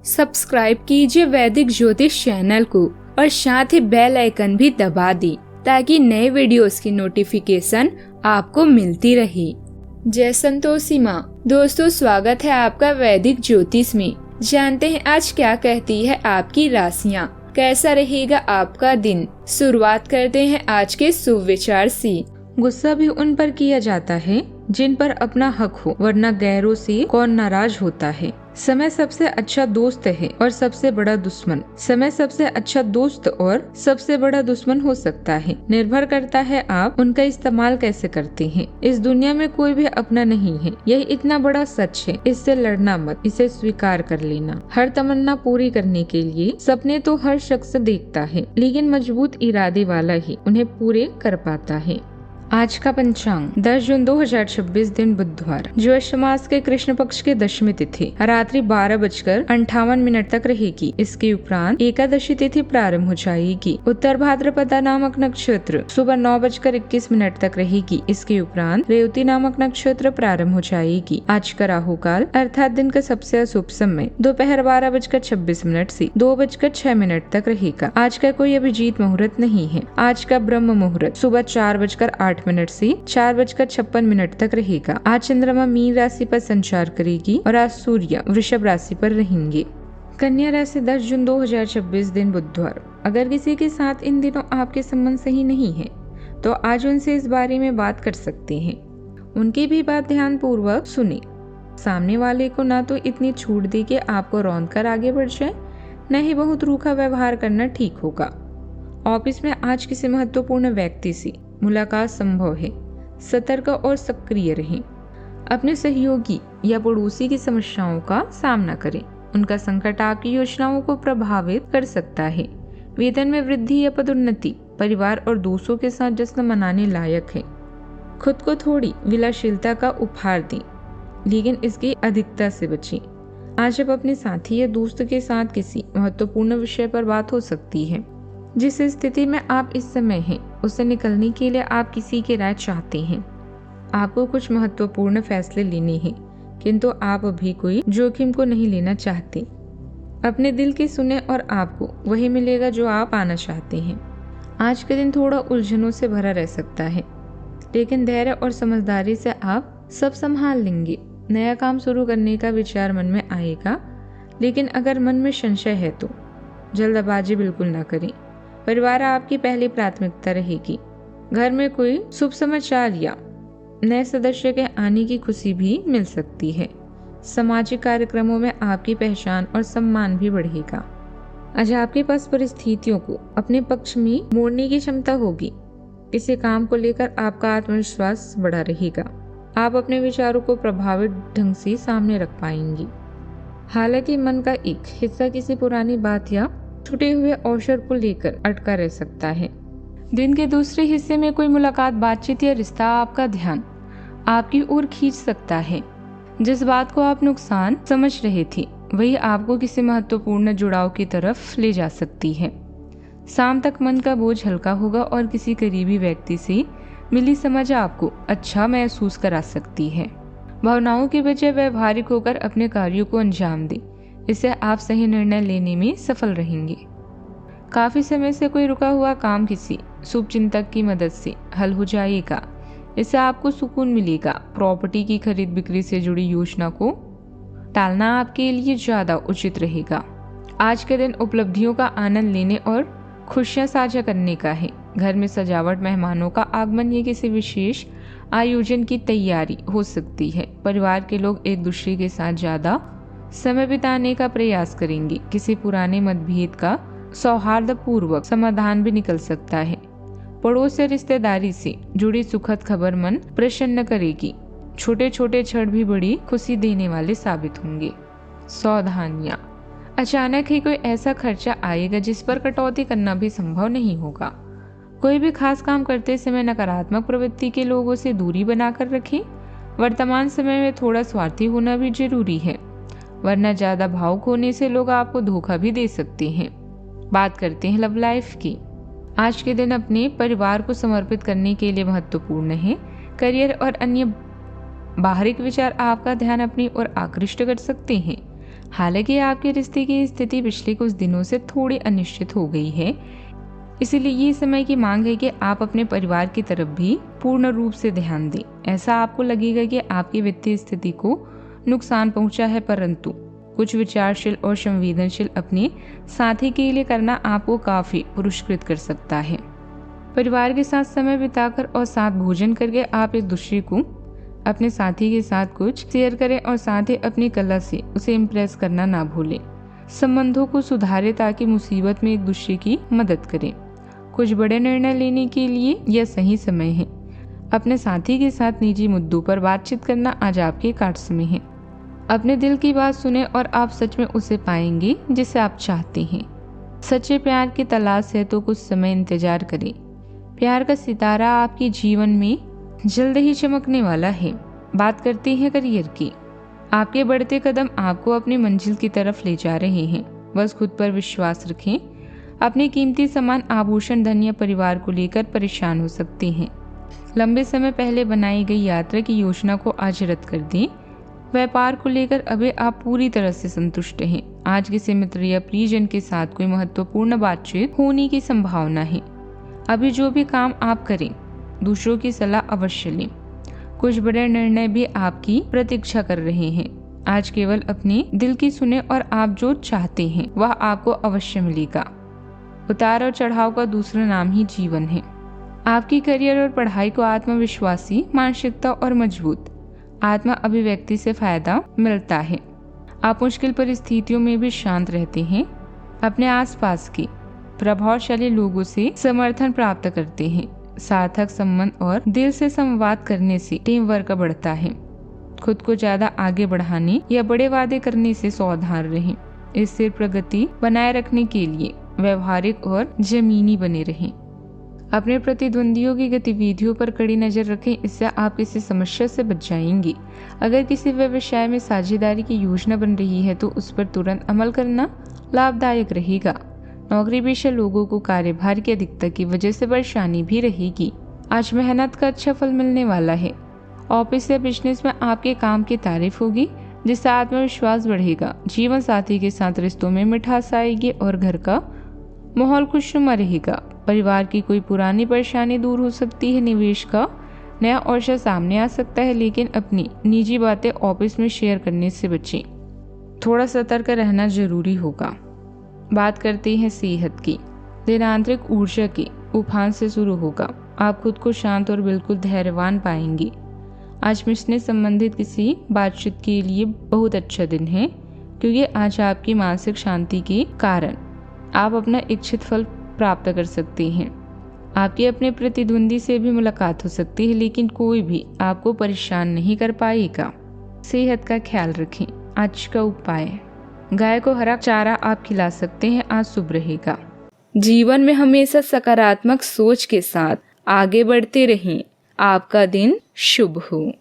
Subscribe कीजिए वैदिक ज्योतिष चैनल को और साथ ही बेल आइकन भी दबा दी ताकि नए वीडियोस की नोटिफिकेशन आपको मिलती रहे। जय संतोषी माँ। दोस्तों, स्वागत है आपका वैदिक ज्योतिष में। जानते हैं आज क्या कहती है आपकी राशियाँ, कैसा रहेगा आपका दिन। शुरुआत करते हैं आज के शुभ विचार से। गुस्सा भी उन पर किया जाता है जिन पर अपना हक हो, वरना गैरों से कौन नाराज होता है। समय सबसे अच्छा दोस्त है और सबसे बड़ा दुश्मन। समय सबसे अच्छा दोस्त और सबसे बड़ा दुश्मन हो सकता है। निर्भर करता है आप उनका इस्तेमाल कैसे करते हैं। इस दुनिया में कोई भी अपना नहीं है, यही इतना बड़ा सच है। इससे लड़ना मत, इसे स्वीकार कर लेना। हर तमन्ना पूरी करने के लिए सपने तो हर शख्स देखता है, लेकिन मजबूत इरादे वाला ही उन्हें पूरे कर पाता है। आज का पंचांग 10 जून 2026 दिन बुधवार, ज्येष्ठ मास के कृष्ण पक्ष के दशमी तिथि रात्रि 12:58 तक रहेगी। इसके उपरांत एकादशी तिथि प्रारंभ हो जाएगी। उत्तर भाद्रपदा नामक नक्षत्र सुबह 9:21 तक रहेगी। इसके उपरांत रेवती नामक नक्षत्र प्रारंभ हो जाएगी। आज का राहु काल अर्थात दिन का सबसे अशुभ समय दोपहर 12:26 से 2:06 तक रहेगा। आज का कोई अभिजीत मुहूर्त नहीं है। आज का ब्रह्म मुहूर्त सुबह 4:08 से 4:56 तक रहेगा। आज चंद्रमा मीन राशि पर संचार करेगी और आज सूर्य वृषभ राशि पर रहेंगे। कन्या राशि 10 जून 2026 दिन बुधवार। अगर किसी के साथ इन दिनों आपके संबंध सही नहीं है तो आज उनसे इस बारे में बात कर सकते हैं। उनकी भी बात ध्यान पूर्वक सुने। सामने वाले को ना तो इतनी छूट दे कि आपको रौंद कर आगे बढ़ जाए, न ही बहुत रूखा व्यवहार करना ठीक होगा। ऑफिस में आज किसी महत्वपूर्ण व्यक्ति से मुलाकात संभव है। सतर्क और सक्रिय रहें। अपने सहयोगी या पड़ोसी की समस्याओं का सामना करें। उनका संकट आपकी योजनाओं को प्रभावित कर सकता है। वेतन में वृद्धि या पदोन्नति परिवार और दोस्तों के साथ जश्न मनाने लायक है। खुद को थोड़ी विलासिता का उपहार दें, लेकिन इसकी अधिकता से बचें। आज अब अपने साथी या दोस्त के साथ किसी महत्वपूर्ण विषय पर बात हो सकती है। जिस स्थिति में आप इस समय हैं, उससे निकलने के लिए आप किसी की राय चाहते हैं। आपको कुछ महत्वपूर्ण फैसले लेने हैं, किंतु आप अभी कोई जोखिम को नहीं लेना चाहते। अपने दिल की सुने और आपको वही मिलेगा जो आप पाना चाहते हैं। आज का दिन थोड़ा उलझनों से भरा रह सकता है, लेकिन धैर्य और समझदारी से आप सब संभाल लेंगे। नया काम शुरू करने का विचार मन में आएगा, लेकिन अगर मन में संशय है तो जल्दबाजी बिल्कुल ना करें। परिवार आपकी पहली प्राथमिकता रहेगी। घर में कोई शुभ समाचार या नए सदस्य के आने की खुशी भी मिल सकती है। सामाजिक कार्यक्रमों में आपकी पहचान और सम्मान भी बढ़ेगा। आज आपके पास परिस्थितियों को अपने पक्ष में मोड़ने की क्षमता होगी। किसी काम को लेकर आपका आत्मविश्वास बढ़ा रहेगा। आप अपने विचारों को प्रभावित ढंग से सामने रख पाएंगी। हालांकि मन का एक हिस्सा किसी पुरानी बात या छूटे हुए अवसर को लेकर अटका रह सकता है। दिन के दूसरे हिस्से में कोई मुलाकात, बातचीत या रिश्ता आपका ध्यान आपकी ओर खींच सकता है। जिस बात को आप नुकसान समझ रहे थे, वही आपको किसी महत्वपूर्ण जुड़ाव की तरफ ले जा सकती है। शाम तक मन का बोझ हल्का होगा और किसी करीबी व्यक्ति से मिली समझ आपको अच्छा महसूस करा सकती है। भावनाओं के बजाय व्यवहारिक होकर अपने कार्यों को अंजाम दें। इससे आप सही निर्णय लेने में सफल रहेंगे। काफी समय से कोई रुका हुआ काम किसी शुभ चिंतक की मदद से हल हो जाएगा। इससे आपको सुकून मिलेगा। प्रॉपर्टी की खरीद बिक्री से जुड़ी योजना को टालना आपके लिए ज्यादा उचित रहेगा। आज के दिन उपलब्धियों का आनंद लेने और खुशियां साझा करने का है। घर में सजावट, मेहमानों का आगमन या किसी विशेष आयोजन की तैयारी हो सकती है। परिवार के लोग एक दूसरे के साथ ज्यादा समय बिताने का प्रयास करेंगे। किसी पुराने मतभेद का सौहार्दपूर्वक समाधान भी निकल सकता है। पड़ोस या रिश्तेदारी से जुड़ी सुखद खबर मन प्रसन्न करेगी। छोटे छोटे क्षण भी बड़ी खुशी देने वाले साबित होंगे। सावधानियां। अचानक ही कोई ऐसा खर्चा आएगा जिस पर कटौती करना भी संभव नहीं होगा। कोई भी खास काम करते समय नकारात्मक प्रवृत्ति के लोगों से दूरी बनाकर रखें। वर्तमान समय में थोड़ा स्वार्थी होना भी जरूरी है, वरना ज्यादा भावुक होने से लोग आपको धोखा भी दे सकते हैं। बात करते हैं लव लाइफ की। आज के दिन अपने परिवार को समर्पित करने के लिए महत्वपूर्ण है। करियर और अन्य बाहरी विचार आपका ध्यान अपनी ओर आकृष्ट कर सकते हैं। हालांकि आपके रिश्ते की स्थिति पिछले कुछ दिनों से थोड़ी अनिश्चित हो गई है, इसीलिए ये समय की मांग है कि आप अपने परिवार की तरफ भी पूर्ण रूप से ध्यान दें। ऐसा आपको लगेगा कि आपकी वित्तीय स्थिति को नुकसान पहुंचा है, परंतु कुछ विचारशील और संवेदनशील अपने साथी के लिए करना आपको काफी पुरस्कृत कर सकता है। परिवार के साथ समय बिताकर और साथ भोजन करके आप एक दूसरे को अपने साथी के साथ कुछ शेयर करें और साथ ही अपनी कला से उसे इम्प्रेस करना ना भूलें। संबंधों को सुधारें ताकि मुसीबत में एक दूसरे की मदद करें। कुछ बड़े निर्णय लेने के लिए यह सही समय है। अपने साथी के साथ निजी मुद्दों पर बातचीत करना आज आपके कार्य में है। अपने दिल की बात सुने और आप सच में उसे पाएंगे जिसे आप चाहते हैं। सच्चे प्यार की तलाश है तो कुछ समय इंतजार करें। प्यार का सितारा आपके जीवन में जल्द ही चमकने वाला है। बात करते हैं करियर की। आपके बढ़ते कदम आपको अपनी मंजिल की तरफ ले जा रहे हैं। बस खुद पर विश्वास रखें। अपने कीमती सामान, आभूषण, धन या परिवार को लेकर परेशान हो सकते हैं। लंबे समय पहले बनाई गई यात्रा की योजना को आज रद्द कर दें। व्यापार को लेकर अभी आप पूरी तरह से संतुष्ट हैं। आज किसी मित्र या प्रियजन के साथ कोई महत्वपूर्ण बातचीत होने की संभावना है। अभी जो भी काम आप करें, दूसरों की सलाह अवश्य लें। कुछ बड़े निर्णय भी आपकी प्रतीक्षा कर रहे हैं। आज केवल अपने दिल की सुने और आप जो चाहते हैं वह आपको अवश्य मिलेगा। उतार और चढ़ाव का दूसरा नाम ही जीवन है। आपकी करियर और पढ़ाई को आत्मविश्वासी, मानसिकता और मजबूत आत्मा अभिव्यक्ति से फायदा मिलता है। आप मुश्किल परिस्थितियों में भी शांत रहते हैं। अपने आसपास के प्रभावशाली लोगों से समर्थन प्राप्त करते हैं। सार्थक संबंध और दिल से संवाद करने से टीम वर्क बढ़ता है। खुद को ज्यादा आगे बढ़ाने या बड़े वादे करने से सावधान रहें। स्थिर प्रगति बनाए रखने के लिए व्यवहारिक और जमीनी बने रहें। अपने प्रतिद्वंदियों की गतिविधियों पर कड़ी नजर रखें, इससे आप किसी समस्या से बच जाएंगे। अगर किसी व्यवसाय में साझेदारी की योजना बन रही है तो उस पर तुरंत अमल करना लाभदायक रहेगा। नौकरी पेशा लोगों को कार्यभार की अधिकता की वजह से परेशानी भी रहेगी। आज मेहनत का अच्छा फल मिलने वाला है। ऑफिस या बिजनेस में आपके काम की तारीफ होगी, जिससे आत्मविश्वास बढ़ेगा। जीवन साथी के साथ रिश्तों में मिठास आएगी और घर का माहौल खुशनुमा रहेगा। परिवार की कोई पुरानी परेशानी दूर हो सकती है। निवेश का नया अवसर सामने आ सकता है, लेकिन अपनी निजी बातें ऑफिस में शेयर करने से बचें। थोड़ा सतर्क रहना जरूरी होगा। बात करते हैं सेहत की। दिन आंतरिक ऊर्जा के उफान से शुरू होगा। आप खुद को शांत और बिल्कुल धैर्यवान पाएंगे। आज मिलने संबंधित किसी बातचीत के लिए बहुत अच्छा दिन है, क्योंकि आज आपकी मानसिक शांति के कारण आप अपना इच्छित फल प्राप्त कर सकते हैं। आपकी अपने प्रतिद्वंदी से भी मुलाकात हो सकती है, लेकिन कोई भी आपको परेशान नहीं कर पाएगा। सेहत का ख्याल रखें। आज का उपाय, गाय को हरा चारा आप खिला सकते हैं। आज शुभ रहेगा। जीवन में हमेशा सकारात्मक सोच के साथ आगे बढ़ते रहें। आपका दिन शुभ हो।